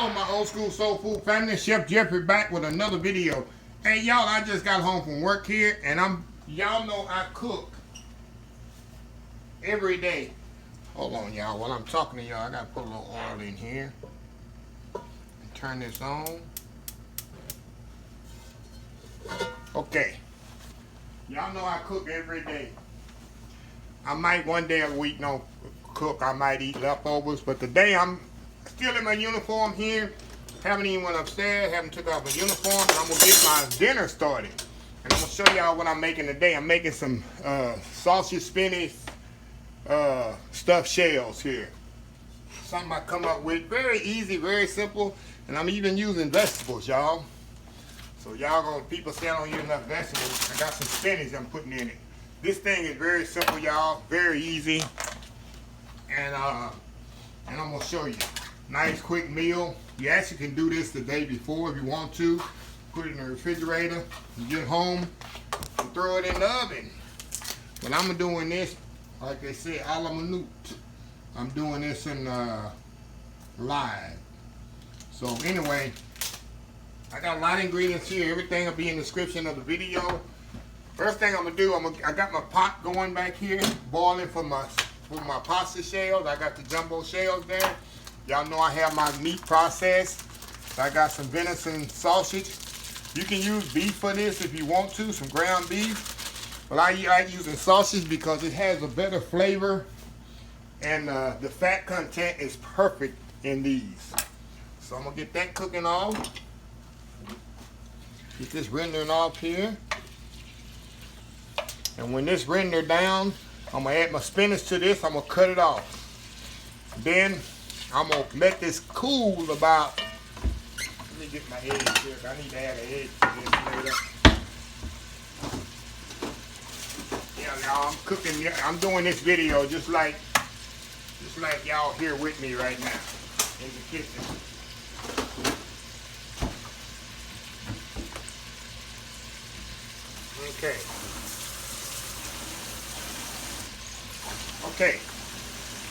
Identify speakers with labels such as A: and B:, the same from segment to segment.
A: Hello, my old school soul food family. Chef Jeffrey back with another video. Hey, y'all, I just got home from work here, and y'all know I cook every day. Hold on, y'all. While I'm talking to y'all, I gotta put a little oil in here. And turn this on. Okay. Y'all know I cook every day. I might one day a week cook. I might eat leftovers, but today I'm still in my uniform here. Haven't even went upstairs, haven't took off my uniform, and I'm gonna get my dinner started. And I'm gonna show y'all what I'm making today. I'm making some sausage, spinach, stuffed shells here. Something I come up with, very easy, very simple, and I'm even using vegetables, y'all. So people say I don't use enough vegetables. I got some spinach I'm putting in it. This thing is very simple, y'all, very easy. And I'm gonna show you. Nice quick meal. You actually can do this the day before if you want to. Put it in the refrigerator. You get home, you throw it in the oven. But I'm doing this, like they say, a la minute. I'm doing this in live. So anyway, I got a lot of ingredients here. Everything will be in the description of the video. First thing I'm gonna do, I got my pot going back here, boiling for my pasta shells. I got the jumbo shells there. Y'all know I have my meat processed. I got some venison sausage. You can use beef for this if you want to, some ground beef. But I like using sausage because it has a better flavor, and the fat content is perfect in these. So I'm gonna get that cooking off. Get this rendering off here. And when this render down, I'm gonna add my spinach to this. I'm gonna cut it off. Then I'm gonna let this cool about. Let me get my eggs here. I need to add an egg to this later. Yeah, y'all, I'm cooking. I'm doing this video just like y'all here with me right now in the kitchen. Okay. Okay,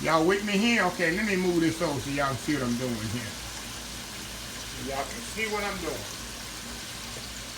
A: y'all with me here? Okay, let me move this over so y'all can see what I'm doing here. So y'all can see what I'm doing.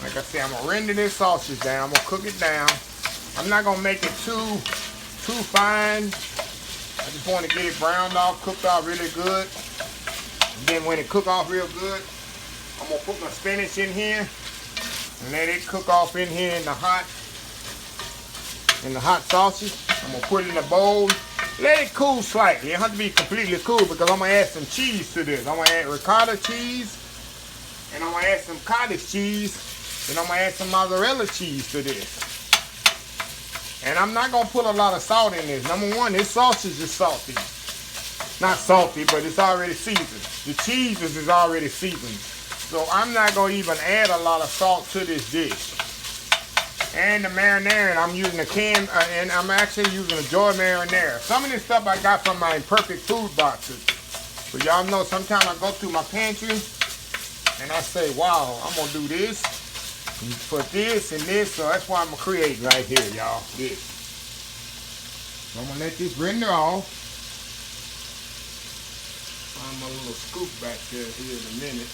A: Like I said, I'm gonna render this sausage down. I'm gonna cook it down. I'm not gonna make it too fine. I just want to get it browned off, cooked off really good. And then when it cook off real good, I'm gonna put my spinach in here and let it cook off in here in the hot sausage. I'm gonna put it in a bowl. Let it cool slightly. It doesn't have to be completely cool because I'm gonna add some cheese to this. I'm gonna add ricotta cheese, and I'm gonna add some cottage cheese, and I'm gonna add some mozzarella cheese to this. And I'm not gonna put a lot of salt in this. Number one, this sausage is salty. Not salty, but it's already seasoned. The cheese is already seasoned. So I'm not gonna even add a lot of salt to this dish. And the marinara, I'm using a can, and I'm actually using a jar marinara. Some of this stuff I got from my Imperfect food boxes. So y'all know sometimes I go through my pantry and I say, wow, I'm gonna do this, and put this and this, so that's why I'm gonna create right here, y'all, this. So I'm gonna let this render off. Find my little scoop back there here in a minute.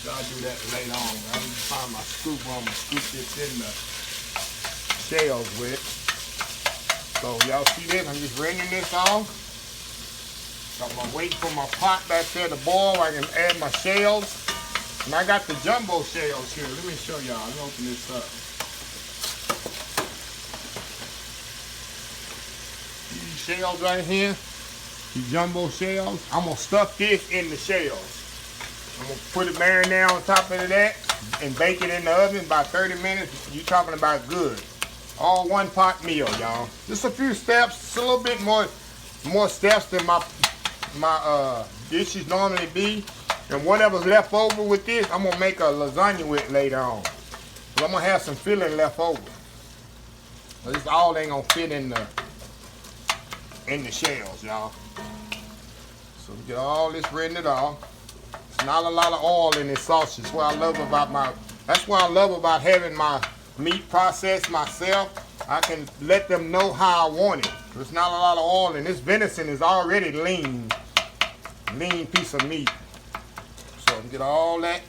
A: I'll do that later on. I'm going to find my scoop where I'm going to scoop this in the shells with. So y'all see this? I'm just rendering this off. So I'm going to wait for my pot back there to boil. I can add my shells. And I got the jumbo shells here. Let me show y'all. Let me open this up. These shells right here, these jumbo shells, I'm going to stuff this in the shells. I'm going to put a marinara on top of that and bake it in the oven about 30 minutes. You're talking about good. All one pot meal, y'all. Just a few steps. It's a little bit more steps than my dishes normally be. And whatever's left over with this, I'm going to make a lasagna with later on. So I'm going to have some filling left over. So this all ain't going to fit in the shells, y'all. So we get all this rendered off. Not a lot of oil in this sausage. That's what I love about having my meat processed myself. I can let them know how I want it. There's not a lot of oil, and this venison is already lean piece of meat. So get all that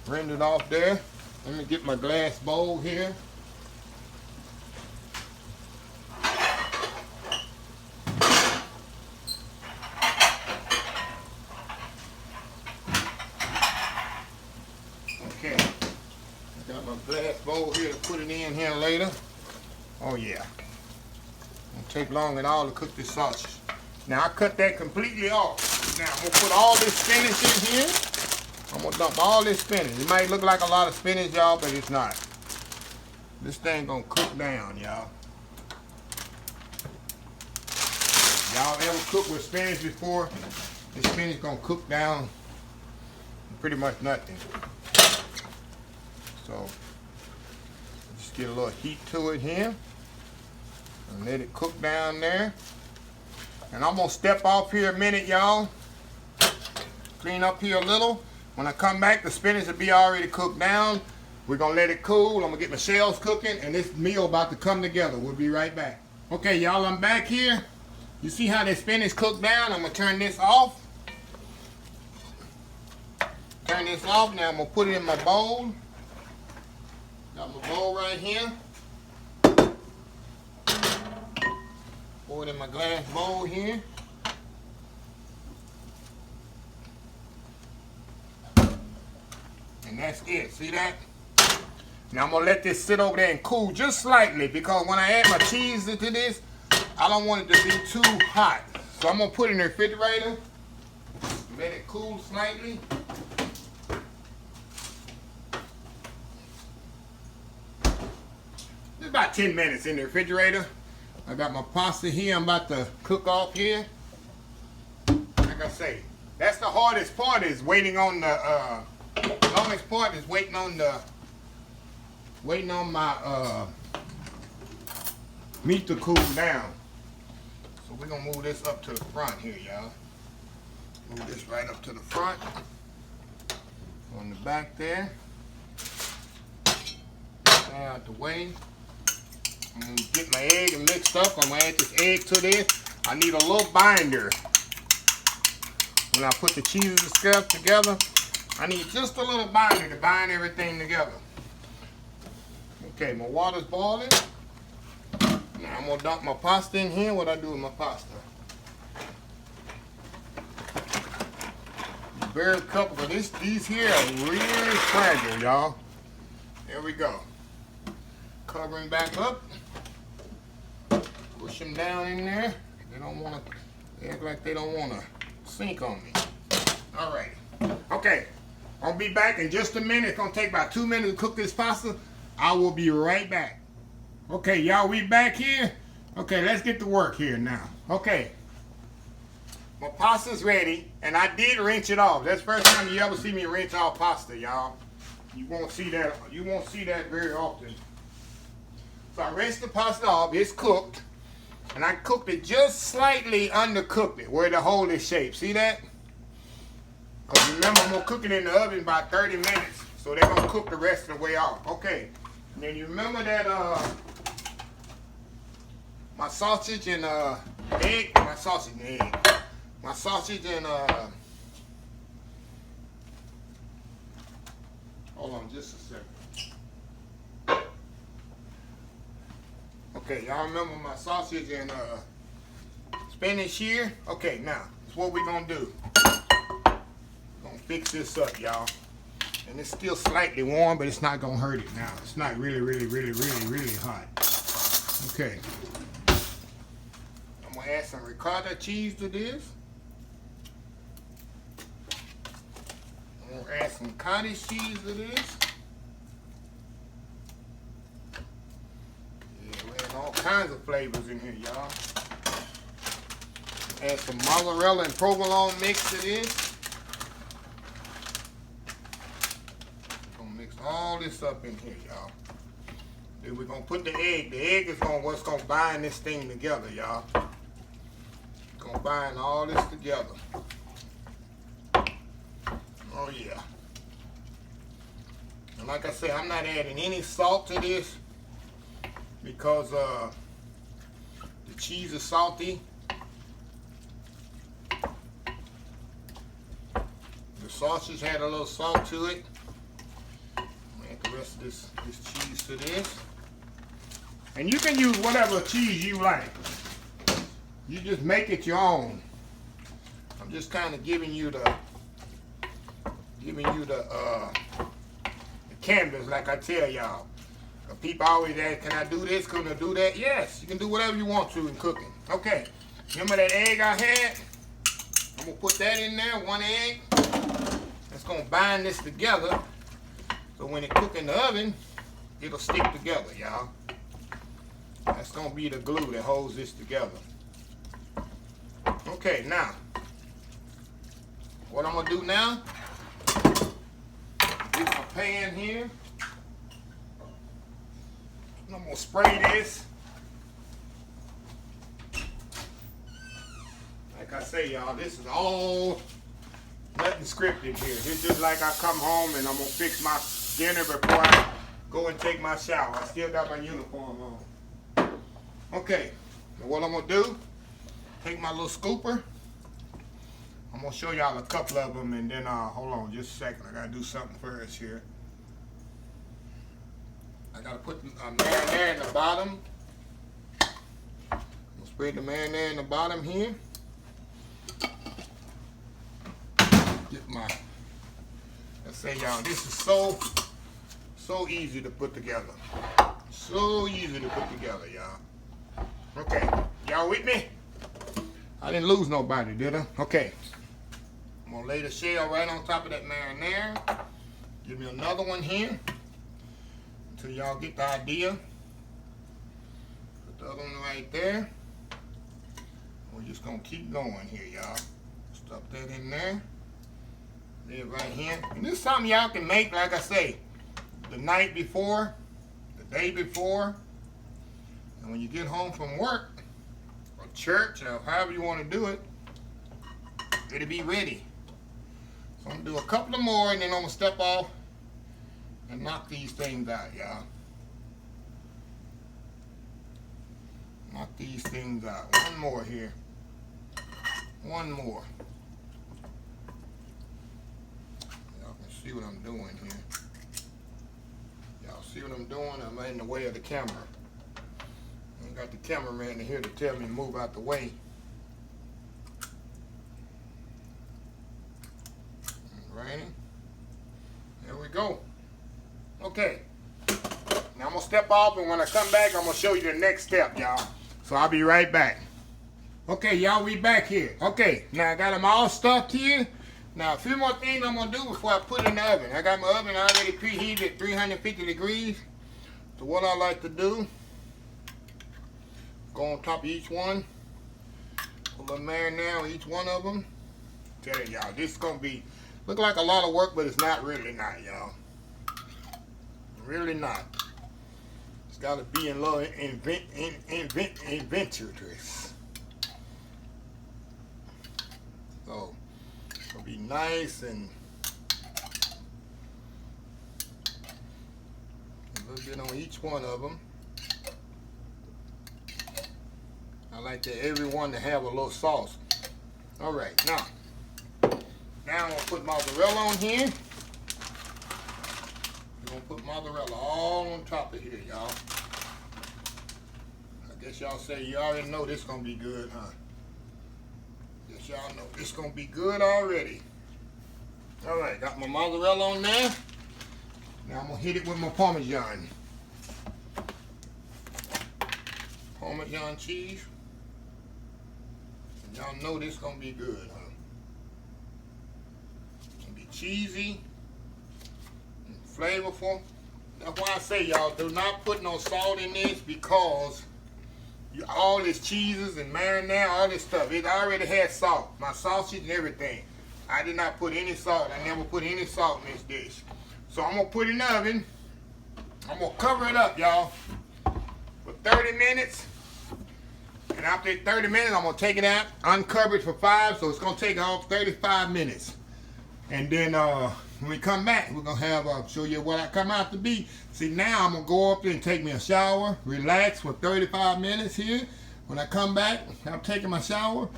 A: rendered off there. Let me get my glass bowl here. Okay, I got my glass bowl here to put it in here later. Oh yeah, won't take long at all to cook this sausage. Now I cut that completely off. Now I'm gonna put all this spinach in here. I'm gonna dump all this spinach. It might look like a lot of spinach, y'all, but it's not. This thing gonna cook down, y'all. Y'all ever cook with spinach before? This spinach gonna cook down pretty much nothing. So just get a little heat to it here and let it cook down there. And I'm gonna step off here a minute, y'all. Clean up here a little. When I come back, the spinach will be already cooked down. We're gonna let it cool. I'm gonna get my shells cooking, and this meal about to come together. We'll be right back. Okay, y'all, I'm back here. You see how the spinach cooked down? I'm gonna turn this off. Turn this off. Now I'm gonna put it in my bowl. Got my bowl right here. Pour it in my glass bowl here. And that's it. See that? Now I'm gonna let this sit over there and cool just slightly, because when I add my cheese into this, I don't want it to be too hot. So I'm gonna put it in the refrigerator. Let it cool slightly. Just about 10 minutes in the refrigerator. I got my pasta here. I'm about to cook off here. Like I say, that's the hardest part, is waiting on the longest part is waiting on my meat to cool down. So we're gonna move this up to the front here, y'all. Move this right up to the front. On the back there. Get out the way. I'm gonna get my egg and mixed up. I'm gonna add this egg to this. I need a little binder. When I put the cheese and stuff together, I need just a little binder to bind everything together. Okay, my water's boiling. Now I'm gonna dump my pasta in here. What I do with my pasta? Very couple, but these here are really fragile, y'all. There we go. Covering back up. Push them down in there. They don't want to, they act like they don't want to sink on me. All right. Okay. I'll be back in just a minute. It's going to take about 2 minutes to cook this pasta. I will be right back. Okay, y'all, we back here. Okay, let's get to work here now. Okay. My pasta's ready, and I did rinse it off. That's the first time you ever see me rinse off pasta, y'all. You won't see that. You won't see that very often. So I rinsed the pasta off. It's cooked, and I cooked it just slightly undercooked it, where the hole is shaped. See that? Because remember, I'm gonna cook it in the oven about 30 minutes, so they're gonna cook the rest of the way off. Okay. And then you remember that my sausage and egg. My sausage and egg. My sausage and hold on just a second. Okay, y'all remember my sausage and spinach here? Okay, now that's what we're gonna do. Gonna fix this up, y'all. And it's still slightly warm, but it's not gonna hurt it now. It's not really hot. Okay. I'm gonna add some ricotta cheese to this. I'm gonna add some cottage cheese to this. Yeah, we're adding all kinds of flavors in here, y'all. Add some mozzarella and provolone mix to this. Gonna mix all this up in here, y'all. Then we're gonna put the egg. The egg is what's gonna bind this thing together, y'all. Gonna bind all this together. Oh yeah. And like I said, I'm not adding any salt to this because the cheese is salty. sausage had a little salt to it. Add the rest of this cheese to this. And you can use whatever cheese you like. You just make it your own. I'm just kind of giving you the canvas, like I tell y'all. People always ask, can I do this? Can I do that? Yes, you can do whatever you want to in cooking. Okay, remember that egg I had? I'm gonna put that in there, 1 egg. That's gonna bind this together, so when it cook in the oven, it'll stick together, y'all. That's gonna be the glue that holds this together. Okay, now, what I'm gonna do now, get my pan here. I'm gonna spray this. Like I say, y'all, this is all nothing scripted here. It's just like I come home and I'm gonna fix my dinner before I go and take my shower. I still got my uniform on. Okay, so what I'm gonna do, take my little scooper. I'm gonna show y'all a couple of them and then, hold on just a second. I gotta do something first here. I gotta put marinara in the bottom. I'm gonna spread the marinara in the bottom here. Get my, let's say y'all, this is so easy to put together. So easy to put together, y'all. Okay, y'all with me? I didn't lose nobody, did I? Okay. I'm gonna lay the shell right on top of that marinara. Give me another one here. Until y'all get the idea. Put the other one right there. We're just gonna keep going here, y'all. Stuff that in there. Lay it right here. And this is something y'all can make, like I say, the night before, the day before. And when you get home from work, or church, or however you want to do it, it'll be ready. So I'm gonna do a couple of more and then I'm gonna step off and knock these things out, y'all. Knock these things out. One more here. One more. Y'all can see what I'm doing here. Y'all see what I'm doing? I'm in the way of the camera. I ain't got the cameraman here to tell me to move out the way. Alright. There we go. Okay, now I'm gonna step off and when I come back, I'm gonna show you the next step, y'all. So I'll be right back. Okay, y'all, we back here. Okay, now I got them all stuffed here. Now a few more things I'm gonna do before I put it in the oven. I got my oven already preheated at 350 degrees. So what I like to do, go on top of each one, put a little marinara on each one of them. Tell y'all, this is gonna be, look like a lot of work, but it's not really not, y'all. Really not. It's got to be in little inventories. So it'll be nice and a little bit on each one of them. I like that everyone to have a little sauce. All right, now I'm gonna put mozzarella on here. Gonna put mozzarella all on top of here, y'all. I guess y'all say you already know this gonna be good, huh? Guess y'all know this gonna be good already. All right, got my mozzarella on there. Now I'm gonna hit it with my Parmesan. Parmesan cheese. And y'all know this gonna be good, huh? It's gonna be cheesy. Flavorful. That's why I say, y'all, do not put no salt in this because all this cheeses and marinara, all this stuff, it already has salt. My sausage and everything. I did not put any salt. I never put any salt in this dish. So I'm going to put it in the oven. I'm going to cover it up, y'all, for 30 minutes. And after 30 minutes, I'm going to take it out, uncover it for 5. So it's going to take off 35 minutes. And then when we come back, we're going to have, show you what I come out to be. See, now I'm going to go up there and take me a shower, relax for 35 minutes here. When I come back, I'm taking my shower.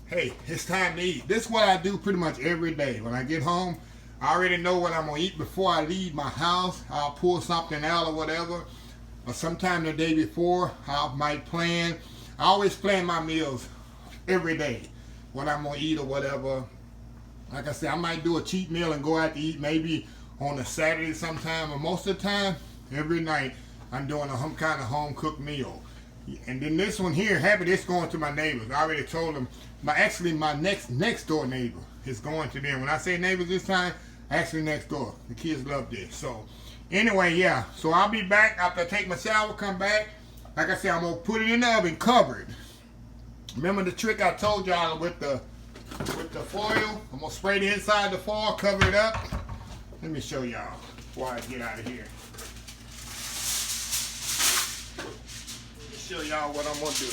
A: Hey, it's time to eat. This is what I do pretty much every day. When I get home, I already know what I'm gonna eat before I leave my house. I'll pull something out or whatever. Or sometime the day before, I might plan. I always plan my meals every day. What I'm gonna eat or whatever. Like I said, I might do a cheat meal and go out to eat maybe on a Saturday sometime. Or most of the time, every night, I'm doing some kind of home cooked meal. And then this one here, this going to my neighbors. I already told them. My next door neighbor is going to them. When I say neighbors this time, actually next door. The kids love this. So anyway, yeah. So I'll be back after I take my shower, come back. Like I said, I'm gonna put it in the oven covered. Remember the trick I told y'all with the foil? I'm gonna spray the inside of the foil, cover it up. Let me show y'all before I get out of here. Let me show y'all what I'm gonna do.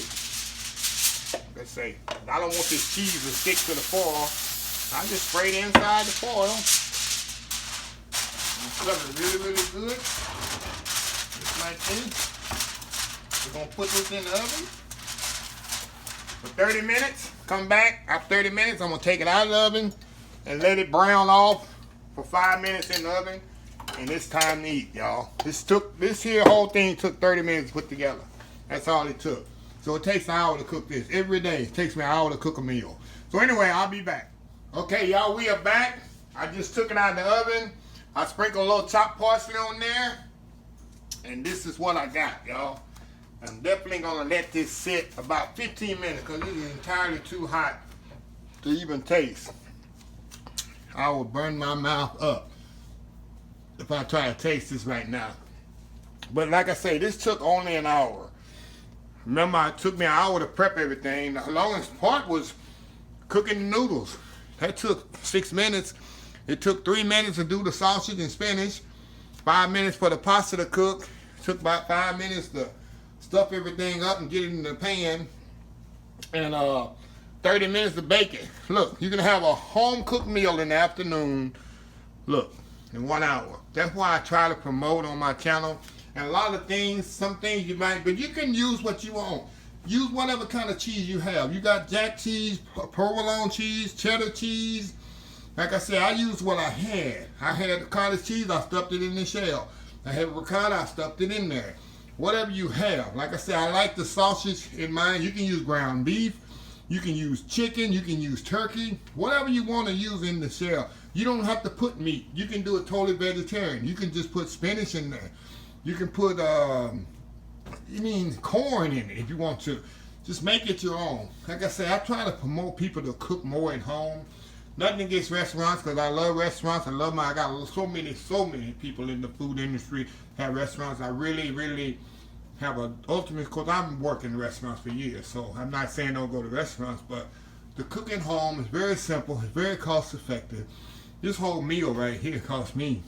A: Let's say I don't want this cheese to stick to the foil. I just spray the inside the foil. Cover it really, really good. Just like this. We're gonna put this in the oven for 30 minutes. Come back after 30 minutes. I'm gonna take it out of the oven and let it brown off for 5 minutes in the oven. And it's time to eat, y'all. This here whole thing took 30 minutes to put together. That's all it took. So it takes an hour to cook this. Every day it takes me an hour to cook a meal. So anyway, I'll be back. Okay, y'all, we are back. I just took it out of the oven. I sprinkled a little chopped parsley on there. And this is what I got, y'all. I'm definitely gonna let this sit about 15 minutes because it is entirely too hot to even taste. I will burn my mouth up if I try to taste this right now. But like I say, this took only an hour. Remember, it took me an hour to prep everything. The longest part was cooking the noodles. That took 6 minutes. It took 3 minutes to do the sausage and spinach. 5 minutes for the pasta to cook. It took about 5 minutes to stuff everything up and get it in the pan. And 30 minutes to bake it. Look, you can have a home cooked meal in the afternoon. Look, in 1 hour. That's why I try to promote on my channel. And a lot of things, some things you might, but you can use what you want. Use whatever kind of cheese you have. You got jack cheese, provolone cheese, cheddar cheese. Like I said, I used what I had. I had the cottage cheese, I stuffed it in the shell. I had ricotta, I stuffed it in there. Whatever you have. Like I said, I like the sausage in mine. You can use ground beef. You can use chicken. You can use turkey. Whatever you want to use in the shell. You don't have to put meat. You can do it totally vegetarian. You can just put spinach in there. You can put corn in it if you want to. Just make it your own. Like I said, I try to promote people to cook more at home. Nothing against restaurants because I love restaurants. I got so many people in the food industry have restaurants. I really have an ultimate, because I'm working in restaurants for years. So I'm not saying don't go to restaurants, but the cooking home is very simple. It's very cost effective. This whole meal right here cost me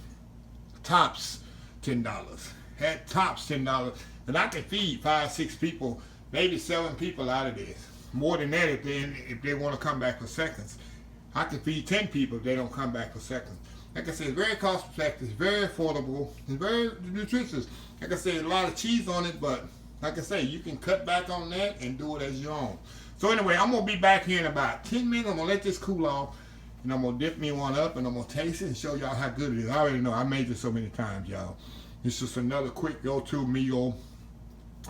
A: tops $10. At tops $10, and I can feed 5-6 people, maybe 7 people out of this. More than that if they want to come back for seconds. I can feed 10 people if they don't come back for seconds. Like I said, it's very cost effective, it's very affordable, it's very nutritious. Like I said, a lot of cheese on it, but like I say, you can cut back on that and do it as your own. So anyway, I'm gonna be back here in about 10 minutes. I'm gonna let this cool off, and I'm gonna dip me one up, and I'm gonna taste it and show y'all how good it is. I already know, I made this so many times, y'all. It's just another quick go-to meal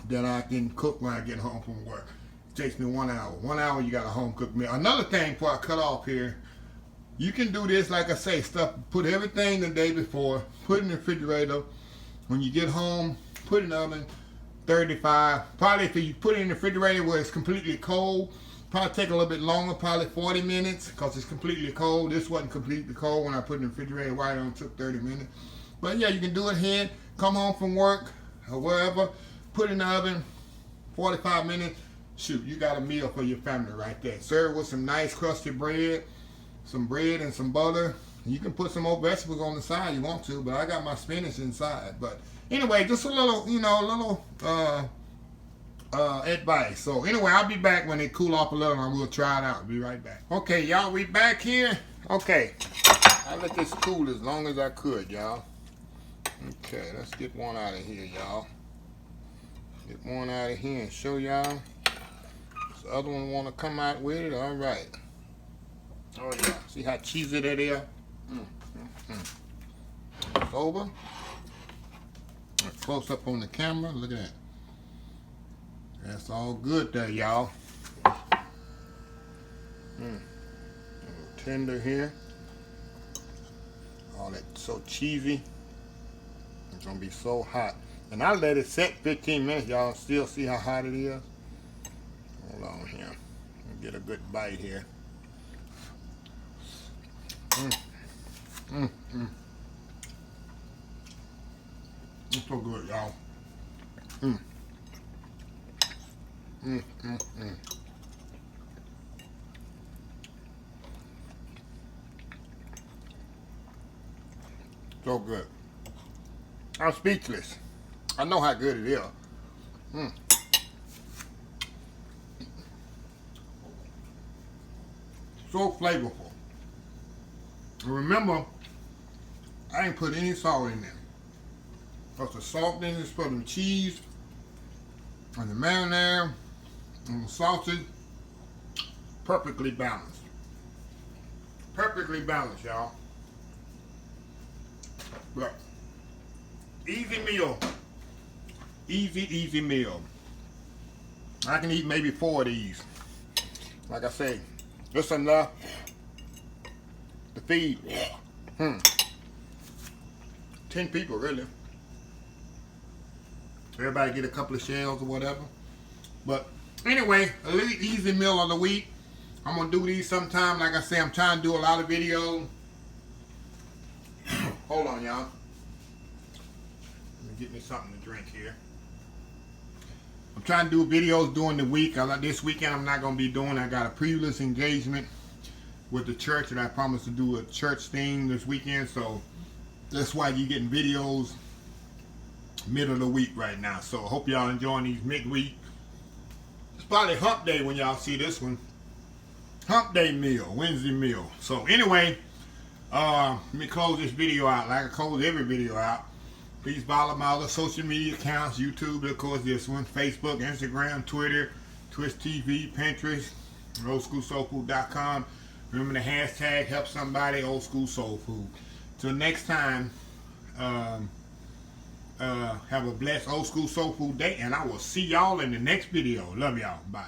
A: that I can cook when I get home from work. It takes me 1 hour. 1 hour, you got a home-cooked meal. Another thing before I cut off here, you can do this, like I say, put everything the day before, put it in the refrigerator. When you get home, put it in the oven, 35. Probably if you put it in the refrigerator where it's completely cold, probably take a little bit longer, probably 40 minutes, because it's completely cold. This wasn't completely cold when I put it in the refrigerator. Why it only took 30 minutes. But yeah, you can do it here. Come home from work or wherever, put it in the oven, 45 minutes. Shoot, you got a meal for your family right there. Serve with some nice crusty bread, some bread and some butter. You can put some more vegetables on the side you want to, but I got my spinach inside. But anyway, just a little, advice. So anyway, I'll be back when it cool off a little and we'll try it out. Be right back. Okay, y'all, we back here. Okay, I let this cool as long as I could, y'all. Okay, let's get one out of here, y'all. Get one out of here and show y'all. The other one want to come out with it. All right. Oh yeah. See how cheesy that is? It's over. Close up on the camera. Look at that. That's all good there, y'all. A little tender here. All that so cheesy. It's gonna be so hot. And I let it set 15 minutes, y'all. Still see how hot it is? Hold on here. Get a good bite here. It's so good, y'all. So good. I'm speechless. I know how good it is. So flavorful. And remember, I ain't put any salt in there. Because the salt in is for the cheese and the marinara and the sausage. Perfectly balanced. Perfectly balanced, y'all. But easy meal. Easy meal. I can eat maybe 4 of these. Like I say, just enough to feed 10 people, really. Everybody get a couple of shells or whatever. But anyway, a little easy meal of the week. I'm gonna do these sometime. Like I say, I'm trying to do a lot of videos. Hold on, y'all. Let me get me something to drink here. I'm trying to do videos during the week. This weekend I'm not gonna be doing. I got a previous engagement with the church, and I promised to do a church thing this weekend. So that's why you're getting videos middle of the week right now. So I hope y'all enjoying these midweek. It's probably hump day when y'all see this one. Hump day meal, Wednesday meal. So anyway, let me close this video out like I close every video out. Please follow my other social media accounts, YouTube, of course this one, Facebook, Instagram, Twitter, Twitch TV, Pinterest, oldschoolsoulfood.com. Remember the hashtag help somebody, old school soul food. Till next time, have a blessed old school soul food day, and I will see y'all in the next video. Love y'all. Bye.